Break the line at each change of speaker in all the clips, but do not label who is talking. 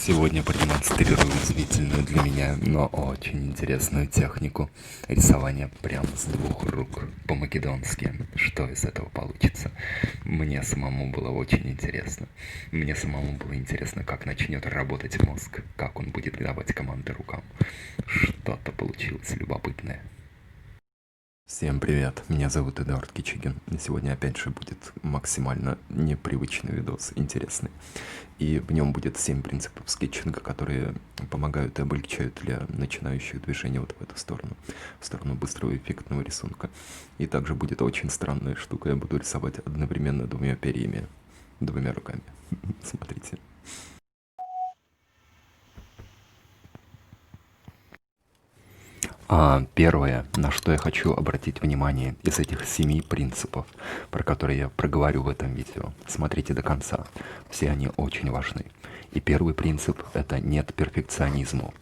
Сегодня продемонстрирую удивительную для меня, но очень интересную технику рисования прямо с двух рук по-македонски. Что из этого получится? Мне самому было очень интересно. Мне самому было интересно, как начнет работать мозг, как он будет давать команды рукам. Что-то получилось любопытное. Всем привет, меня зовут Эдуард Кичигин, и сегодня опять же будет максимально непривычный видос, интересный. И в нем будет 7 принципов скетчинга, которые помогают и облегчают для начинающих движение вот в эту сторону, в сторону быстрого эффектного рисунка. И также будет очень странная штука, я буду рисовать одновременно двумя перьями, двумя руками. Смотрите. Первое, на что я хочу обратить внимание из этих 7 принципов, про которые я проговорю в этом видео. Смотрите до конца, все они очень важны. И первый принцип – это нет перфекционизму.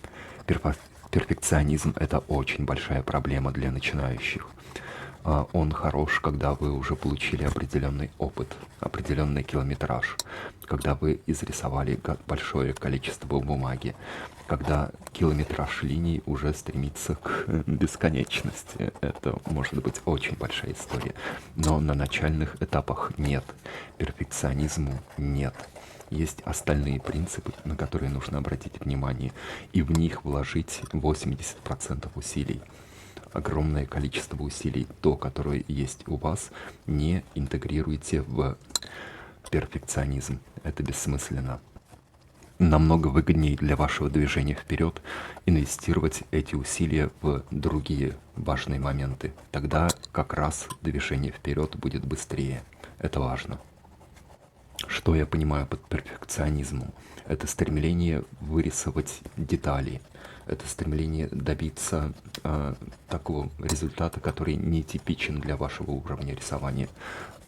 Перфекционизм – это очень большая проблема для начинающих. Он хорош, когда вы уже получили определенный опыт, определенный километраж, когда вы изрисовали большое количество бумаги, когда километраж линий уже стремится к бесконечности. Это может быть очень большая история. Но на начальных этапах нет. Перфекционизму нет. Есть остальные принципы, на которые нужно обратить внимание, и в них вложить 80% усилий. Огромное количество усилий, то, которое есть у вас, не интегрируйте в перфекционизм. Это бессмысленно. Намного выгоднее для вашего движения вперед инвестировать эти усилия в другие важные моменты. Тогда как раз движение вперед будет быстрее. Это важно. Что я понимаю под перфекционизмом? Это стремление вырисовать детали. Это стремление добиться такого результата, который не типичен для вашего уровня рисования.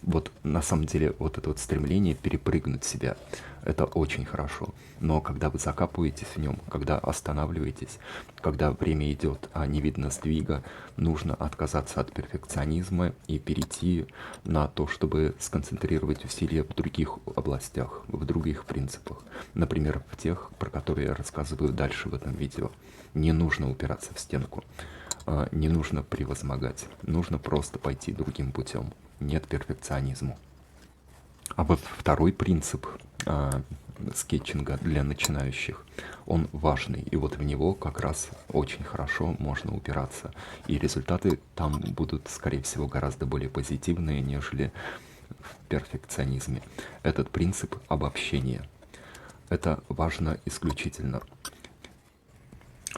Вот на самом деле вот это вот стремление перепрыгнуть себя, это очень хорошо. Но когда вы закапываетесь в нем, когда останавливаетесь, когда время идет, а не видно сдвига, нужно отказаться от перфекционизма и перейти на то, чтобы сконцентрировать усилия в других областях, в других принципах. Например, в тех, про которые я рассказываю дальше в этом видео. Не нужно упираться в стенку, не нужно превозмогать, нужно просто пойти другим путем. Нет перфекционизму. А вот второй принцип скетчинга для начинающих, он важный, и вот в него как раз очень хорошо можно упираться. И результаты там будут, скорее всего, гораздо более позитивные, нежели в перфекционизме. Этот принцип обобщения. Это важно исключительно.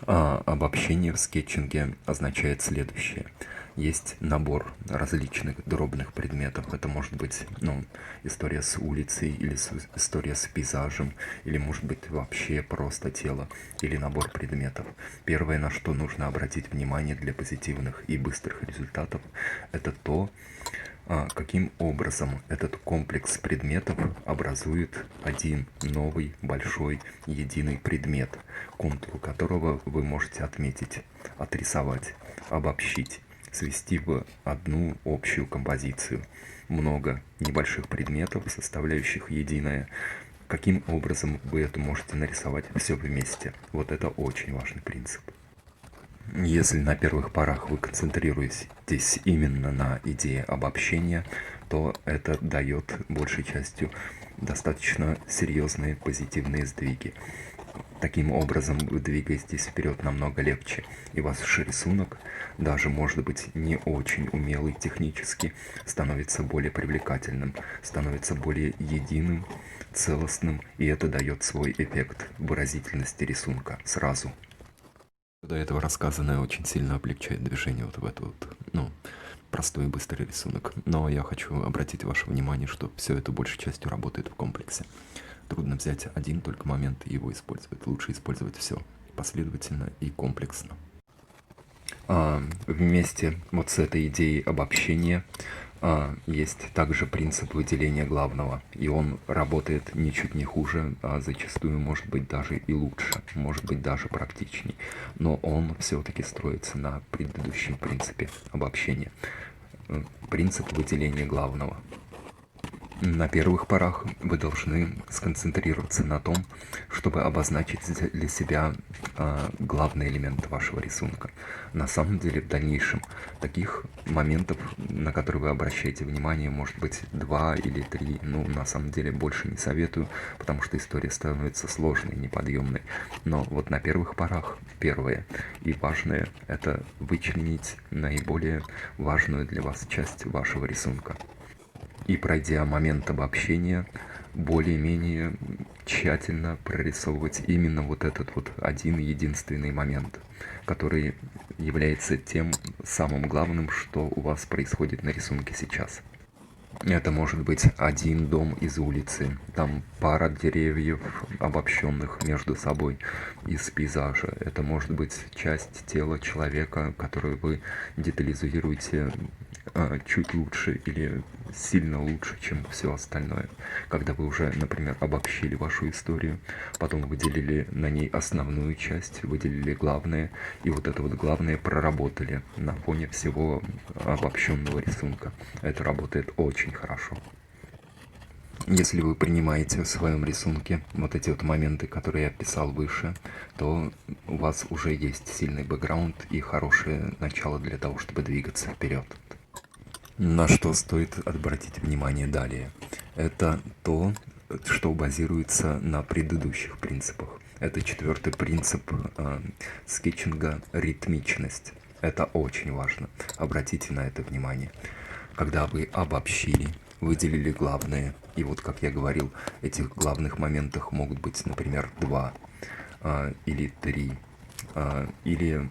Обобщение в скетчинге означает следующее. Есть набор различных дробных предметов. Это может быть история с улицей, или история с пейзажем, или может быть вообще просто тело, или набор предметов. Первое, на что нужно обратить внимание для позитивных и быстрых результатов, это то, каким образом этот комплекс предметов образует один новый большой единый предмет, контур которого вы можете отметить, отрисовать, обобщить, свести в одну общую композицию. Много небольших предметов, составляющих единое. Каким образом вы это можете нарисовать все вместе? Вот это очень важный принцип. Если на первых порах вы концентрируетесь именно на идее обобщения, то это дает большей частью достаточно серьезные позитивные сдвиги. Таким образом вы двигаетесь вперед намного легче, и ваш рисунок, даже может быть не очень умелый технически, становится более привлекательным, становится более единым, целостным, и это дает свой эффект выразительности рисунка сразу. До этого рассказанное очень сильно облегчает движение вот в этот простой и быстрый рисунок. Но я хочу обратить ваше внимание, что все это большей частью работает в комплексе. Трудно взять один только момент и его использовать. Лучше использовать все последовательно и комплексно. Вместе вот с этой идеей обобщения есть также принцип выделения главного, и он работает ничуть не хуже, а зачастую может быть даже и лучше, может быть даже практичней, но он все-таки строится на предыдущем принципе обобщения. Принцип выделения главного. На первых порах вы должны сконцентрироваться на том, чтобы обозначить для себя главный элемент вашего рисунка. На самом деле, в дальнейшем таких моментов, на которые вы обращаете внимание, может быть 2 или 3, ну, на самом деле больше не советую, потому что история становится сложной, неподъемной. Но вот на первых порах первое и важное – это вычленить наиболее важную для вас часть вашего рисунка. И пройдя момент обобщения, более-менее тщательно прорисовывать именно вот этот вот один единственный момент, который является тем самым главным, что у вас происходит на рисунке сейчас. Это может быть один дом из улицы, там пара деревьев, обобщенных между собой из пейзажа. Это может быть часть тела человека, которую вы детализируете чуть лучше или сильно лучше, чем все остальное. Когда вы уже, например, обобщили вашу историю, потом выделили на ней основную часть, выделили главное, и вот это вот главное проработали на фоне всего обобщенного рисунка. Это работает очень хорошо. Если вы принимаете в своем рисунке вот эти вот моменты, которые я описал выше, то у вас уже есть сильный бэкграунд и хорошее начало для того, чтобы двигаться вперед. На что стоит обратить внимание далее? Это то, что базируется на предыдущих принципах. Это 4-й принцип скетчинга – ритмичность. Это очень важно. Обратите на это внимание. Когда вы обобщили, выделили главное, и вот, как я говорил, этих главных моментах могут быть, например, 2 или 3, или,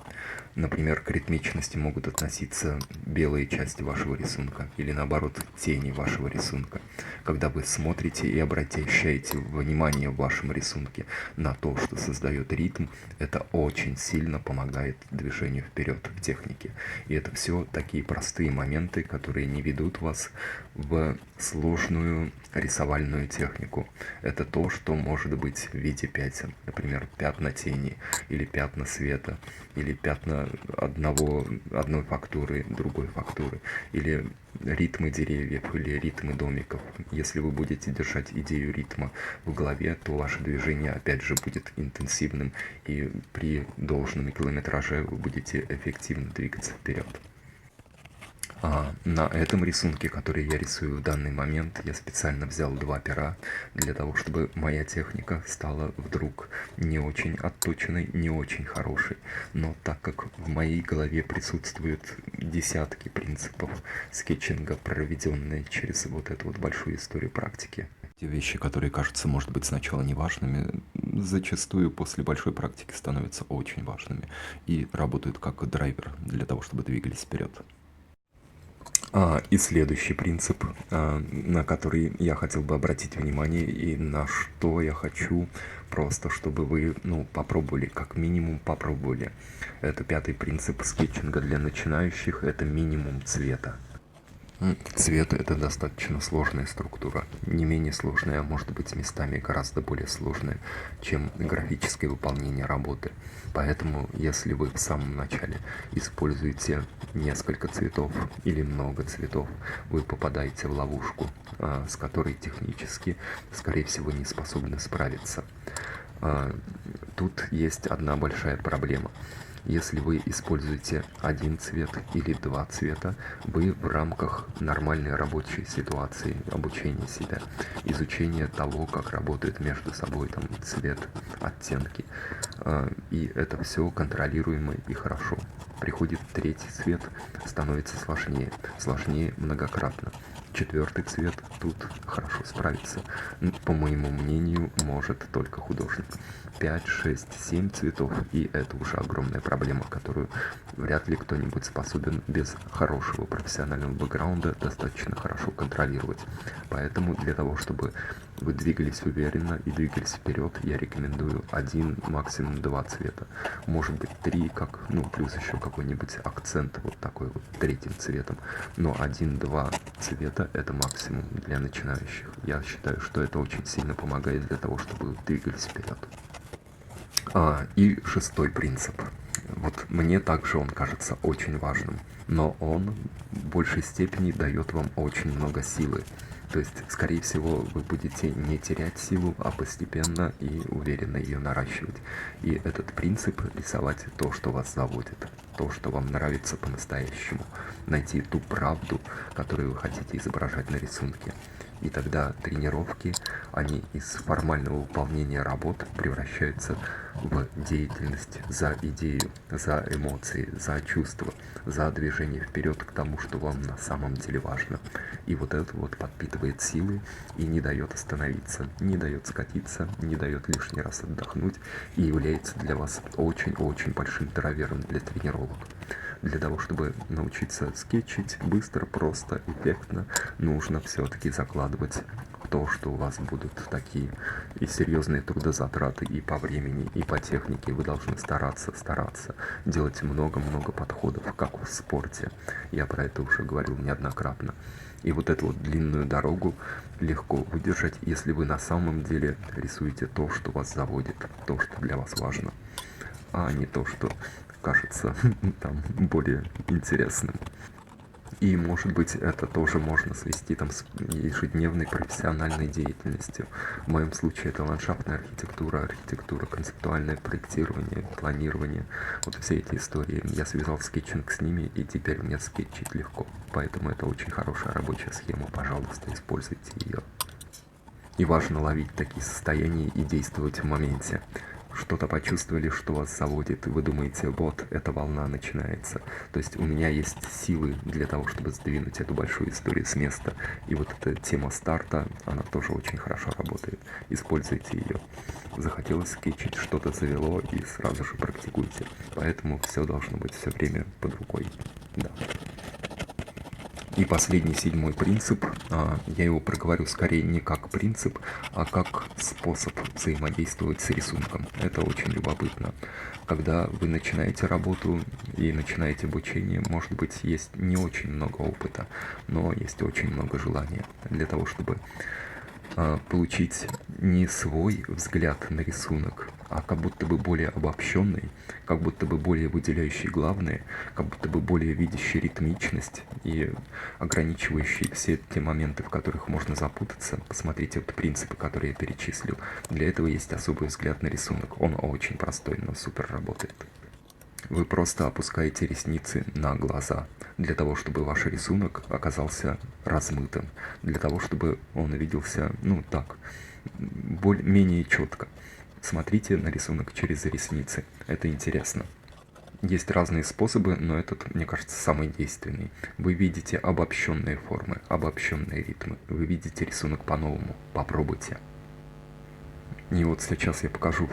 например, к ритмичности могут относиться белые части вашего рисунка или, наоборот, тени вашего рисунка. Когда вы смотрите и обращаете внимание в вашем рисунке на то, что создает ритм, это очень сильно помогает движению вперед в технике. И это все такие простые моменты, которые не ведут вас в сложную рисовальную технику. Это то, что может быть в виде пятен. Например, пятна тени, или пятна света, или пятна одной фактуры, другой фактуры, или ритмы деревьев, или ритмы домиков. Если вы будете держать идею ритма в голове, то ваше движение опять же будет интенсивным, и при километраже вы будете эффективно двигаться вперед. На этом рисунке, который я рисую в данный момент, я специально взял 2 пера для того, чтобы моя техника стала вдруг не очень отточенной, не очень хорошей. Но так как в моей голове присутствуют десятки принципов скетчинга, проведенные через вот эту вот большую историю практики, те вещи, которые кажутся, может быть, сначала неважными, зачастую после большой практики становятся очень важными и работают как драйвер для того, чтобы двигались вперед. И следующий принцип, на который я хотел бы обратить внимание и на что я хочу просто, чтобы вы, попробовали, как минимум попробовали. Это 5-й принцип скетчинга для начинающих, это минимум цвета. Цвет — это достаточно сложная структура, не менее сложная, а может быть местами гораздо более сложная, чем графическое выполнение работы. Поэтому, если вы в самом начале используете несколько цветов или много цветов, вы попадаете в ловушку, с которой технически, скорее всего, не способны справиться. Тут есть одна большая проблема. Если вы используете один цвет или 2 цвета, вы в рамках нормальной рабочей ситуации, обучения себя, изучения того, как работают между собой там цвет, оттенки, и это все контролируемо и хорошо. Приходит 3-й цвет, становится сложнее многократно. 4-й цвет тут хорошо справится, по моему мнению, может только художник. 5, 6, 7 цветов, и это уже огромная проблема, которую вряд ли кто-нибудь способен без хорошего профессионального бэкграунда достаточно хорошо контролировать. Поэтому для того, чтобы вы двигались уверенно и двигались вперед, я рекомендую 1, максимум 2 цвета. Может быть 3, плюс еще какой-нибудь акцент вот такой вот 3-м цветом. Но 1-2 цвета это максимум для начинающих. Я считаю, что это очень сильно помогает для того, чтобы вы двигались вперед. И 6-й принцип. Вот мне также он кажется очень важным, но он в большей степени дает вам очень много силы. То есть, скорее всего, вы будете не терять силу, а постепенно и уверенно ее наращивать. И этот принцип — рисовать то, что вас заводит, то, что вам нравится по-настоящему, найти ту правду, которую вы хотите изображать на рисунке. И тогда тренировки, они из формального выполнения работ превращаются в деятельность за идею, за эмоции, за чувства, за движение вперед к тому, что вам на самом деле важно. И вот это вот подпитывает силы и не дает остановиться, не дает скатиться, не дает лишний раз отдохнуть и является для вас очень-очень большим драйвером для тренировок. Для того, чтобы научиться скетчить быстро, просто, эффектно, нужно все-таки закладывать то, что у вас будут такие и серьезные трудозатраты и по времени, и по технике. Вы должны стараться, делать много-много подходов, как в спорте. Я про это уже говорил неоднократно. И вот эту вот длинную дорогу легко выдержать, если вы на самом деле рисуете то, что вас заводит, то, что для вас важно, а не то, что кажется там более интересным. И, может быть, это тоже можно свести там с ежедневной профессиональной деятельностью. В моем случае это ландшафтная архитектура, концептуальное проектирование, планирование. Вот все эти истории. Я связал скетчинг с ними, и теперь мне скетчить легко. Поэтому это очень хорошая рабочая схема. Пожалуйста, используйте ее. И важно ловить такие состояния и действовать в моменте. Что-то почувствовали, что вас заводит, и вы думаете, вот, эта волна начинается. То есть у меня есть силы для того, чтобы сдвинуть эту большую историю с места. И вот эта тема старта, она тоже очень хорошо работает. Используйте ее. Захотелось скетчить, что-то завело, и сразу же практикуйте. Поэтому все должно быть все время под рукой. Да. И последний, 7-й принцип, я его проговорю скорее не как принцип, а как способ взаимодействовать с рисунком. Это очень любопытно. Когда вы начинаете работу и начинаете обучение, может быть, есть не очень много опыта, но есть очень много желания для того, чтобы получить не свой взгляд на рисунок, а как будто бы более обобщенный, как будто бы более выделяющий главное, как будто бы более видящий ритмичность и ограничивающий все те моменты, в которых можно запутаться. Посмотрите вот принципы, которые я перечислил. Для этого есть особый взгляд на рисунок. Он очень простой, но супер работает. Вы просто опускаете ресницы на глаза, для того, чтобы ваш рисунок оказался размытым, для того, чтобы он виделся, ну так, менее четко. Смотрите на рисунок через ресницы, это интересно. Есть разные способы, но этот, мне кажется, самый действенный. Вы видите обобщенные формы, обобщенные ритмы, вы видите рисунок по-новому, попробуйте. И вот сейчас я покажу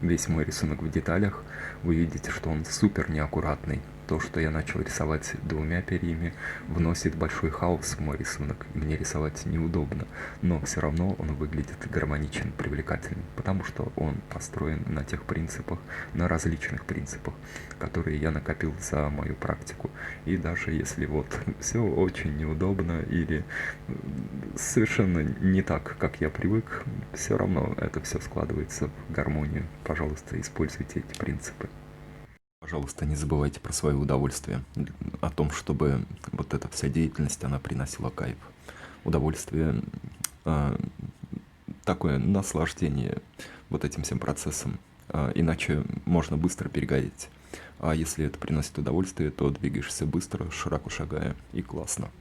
весь мой рисунок в деталях. Вы видите, что он супер неаккуратный. То, что я начал рисовать двумя перьями, вносит большой хаос в мой рисунок. Мне рисовать неудобно, но все равно он выглядит гармоничен, привлекательным, потому что он построен на тех принципах, на различных принципах, которые я накопил за мою практику. И даже если вот все очень неудобно или совершенно не так, как я привык, все равно это все складывается в гармонию. Пожалуйста, используйте эти принципы. Пожалуйста, не забывайте про свое удовольствие, о том, чтобы вот эта вся деятельность, она приносила кайф. Удовольствие, такое наслаждение вот этим всем процессом, иначе можно быстро перегореть. А если это приносит удовольствие, то двигаешься быстро, широко шагая, и классно.